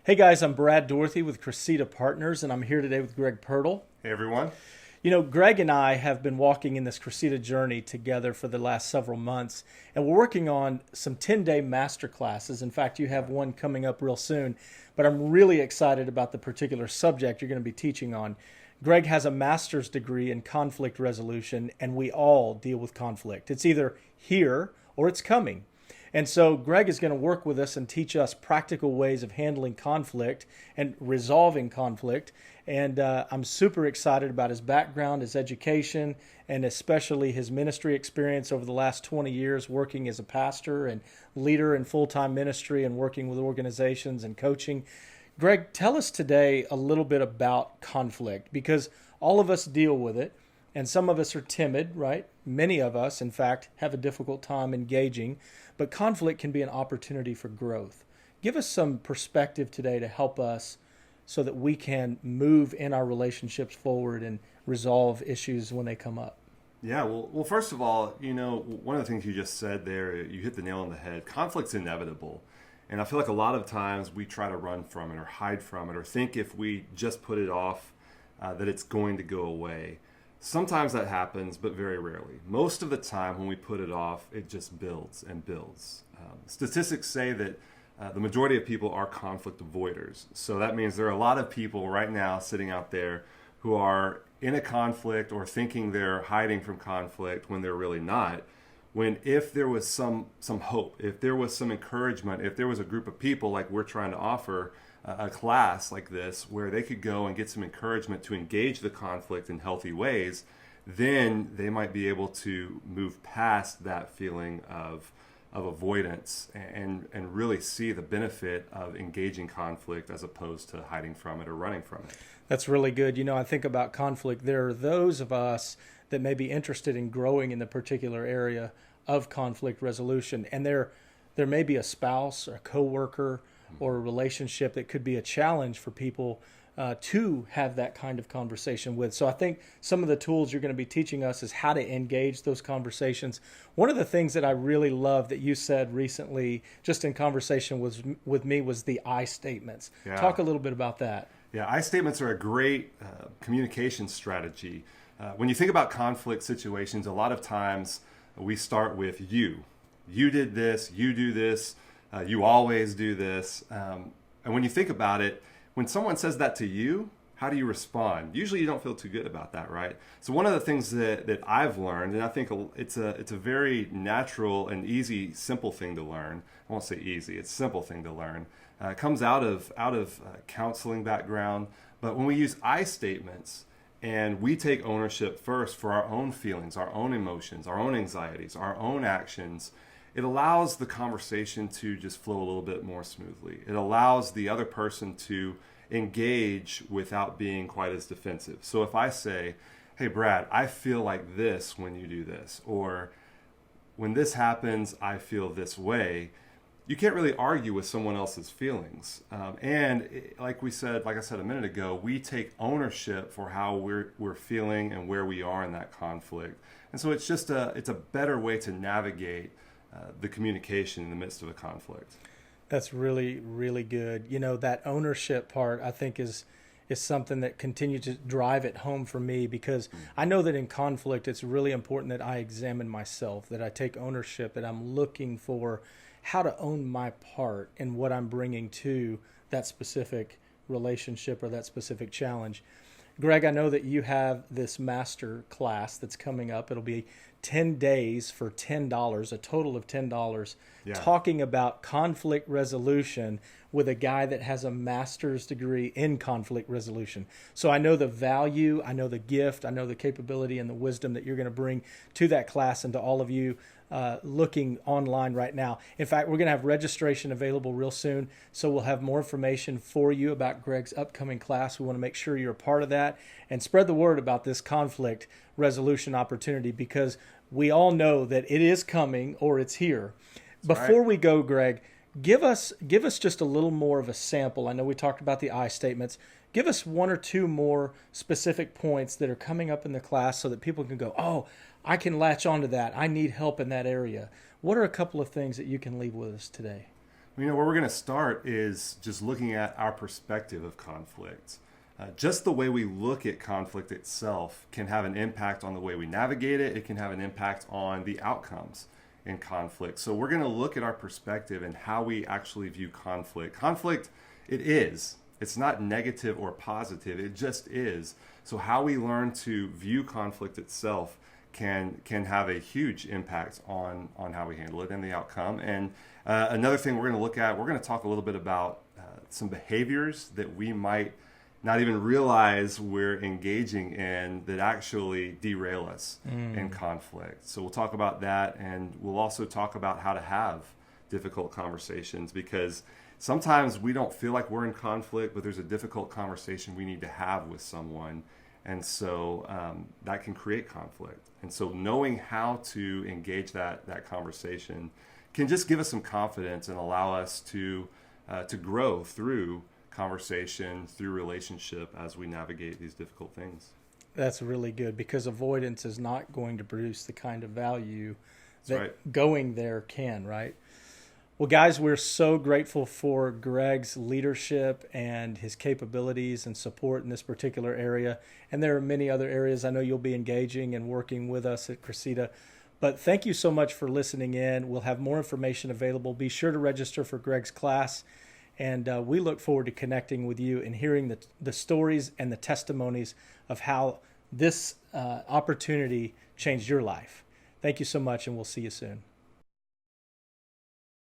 Hey guys, I'm Brad Dorethy with Crescita Partners, and I'm here today with Greg Pirtle. Hey everyone. You know, Greg and I have been walking in this Crescita journey together for the last several months, and we're working on some 10-day masterclasses. In fact, you have one coming up real soon, but I'm really excited about the particular subject you're going to be teaching on. Greg has a master's degree in conflict resolution, and we all deal with conflict. It's either here or it's coming. And so Greg is going to work with us and teach us practical ways of handling conflict and resolving conflict. And I'm super excited about his background, his education, and especially his ministry experience over the last 20 years working as a pastor and leader in full-time ministry and working with organizations and coaching. Greg, tell us today a little bit about conflict, because all of us deal with it. And some of us are timid, right? Many of us, in fact, have a difficult time engaging. But conflict can be an opportunity for growth. Give us some perspective today to help us so that we can move in our relationships forward and resolve issues when they come up. Yeah, well, first of all, one of the things you just said there, you hit the nail on the head. Conflict's inevitable. And I feel like a lot of times we try to run from it or hide from it or think if we just put it off that it's going to go away. Sometimes that happens, but very rarely. Most of the time when we put it off, it just builds and builds. Statistics say that the majority of people are conflict avoiders. So that means there are a lot of people right now sitting out there who are in a conflict or thinking they're hiding from conflict when they're really not. When if there was some hope, if there was some encouragement, if there was a group of people like we're trying to offer, a class like this where they could go and get some encouragement to engage the conflict in healthy ways, then they might be able to move past that feeling of avoidance and really see the benefit of engaging conflict as opposed to hiding from it or running from it. That's really good. You know, I think about conflict. There are those of us that may be interested in growing in the particular area of conflict resolution, and there may be a spouse or a coworker or a relationship that could be a challenge for people to have that kind of conversation with. So I think some of the tools you're going to be teaching us is how to engage those conversations. One of the things that I really love that you said recently, just in conversation with me, was the I statements. Yeah. Talk a little bit about that. Yeah, I statements are a great communication strategy. When you think about conflict situations, a lot of times we start with you. You did this, you do this, you always do this. And when you think about it, when someone says that to you, how do you respond? Usually you don't feel too good about that, right? So one of the things that I've learned, and I think it's a very natural and easy, simple thing to learn. I won't say easy, it's a simple thing to learn. It comes out of counseling background. But when we use I statements and we take ownership first for our own feelings, our own emotions, our own anxieties, our own actions, it allows the conversation to just flow a little bit more smoothly. It allows the other person to engage without being quite as defensive. So if I say, hey, Brad, I feel like this when you do this, or when this happens, I feel this way, you can't really argue with someone else's feelings. Like I said a minute ago, we take ownership for how we're feeling and where we are in that conflict. And so it's a better way to navigate the communication in the midst of a conflict. That's really, really good. You know, that ownership part, I think, is something that continues to drive it home for me, because I know that in conflict, it's really important that I examine myself, that I take ownership, that I'm looking for how to own my part in what I'm bringing to that specific relationship or that specific challenge. Greg, I know that you have this master class that's coming up. It'll be 10 days for $10, a total of $10, talking about conflict resolution with a guy that has a master's degree in conflict resolution. So I know the value, I know the gift, I know the capability and the wisdom that you're going to bring to that class and to all of you looking online right now. In fact, we're going to have registration available real soon, so we'll have more information for you about Greg's upcoming class. We want to make sure you're a part of that and spread the word about this conflict resolution opportunity, because we all know that it is coming or it's here. Before we go, Greg, give us just a little more of a sample. I know we talked about the I statements. Give us one or two more specific points that are coming up in the class so that people can go, oh, I can latch onto that. I need help in that area. What are a couple of things that you can leave with us today? Where we're going to start is just looking at our perspective of conflict. Just the way we look at conflict itself can have an impact on the way we navigate it. It can have an impact on the outcomes in conflict. So we're going to look at our perspective and how we actually view conflict. Conflict, it is. It's not negative or positive. It just is. So how we learn to view conflict itself can have a huge impact on how we handle it and the outcome. And another thing we're going to look at, we're going to talk a little bit about some behaviors that we might not even realize we're engaging in that actually derail us in conflict. So we'll talk about that, and we'll also talk about how to have difficult conversations, because sometimes we don't feel like we're in conflict, but there's a difficult conversation we need to have with someone. And so that can create conflict. And so knowing how to engage that conversation can just give us some confidence and allow us to grow through conversation, through relationship as we navigate these difficult things. That's really good, because avoidance is not going to produce the kind of value that right. Going there can, right? Well, guys, we're so grateful for Greg's leadership and his capabilities and support in this particular area. And there are many other areas I know you'll be engaging and working with us at Crescita. But thank you so much for listening in. We'll have more information available. Be sure to register for Greg's class. And we look forward to connecting with you and hearing the stories and the testimonies of how this opportunity changed your life. Thank you so much, and we'll see you soon.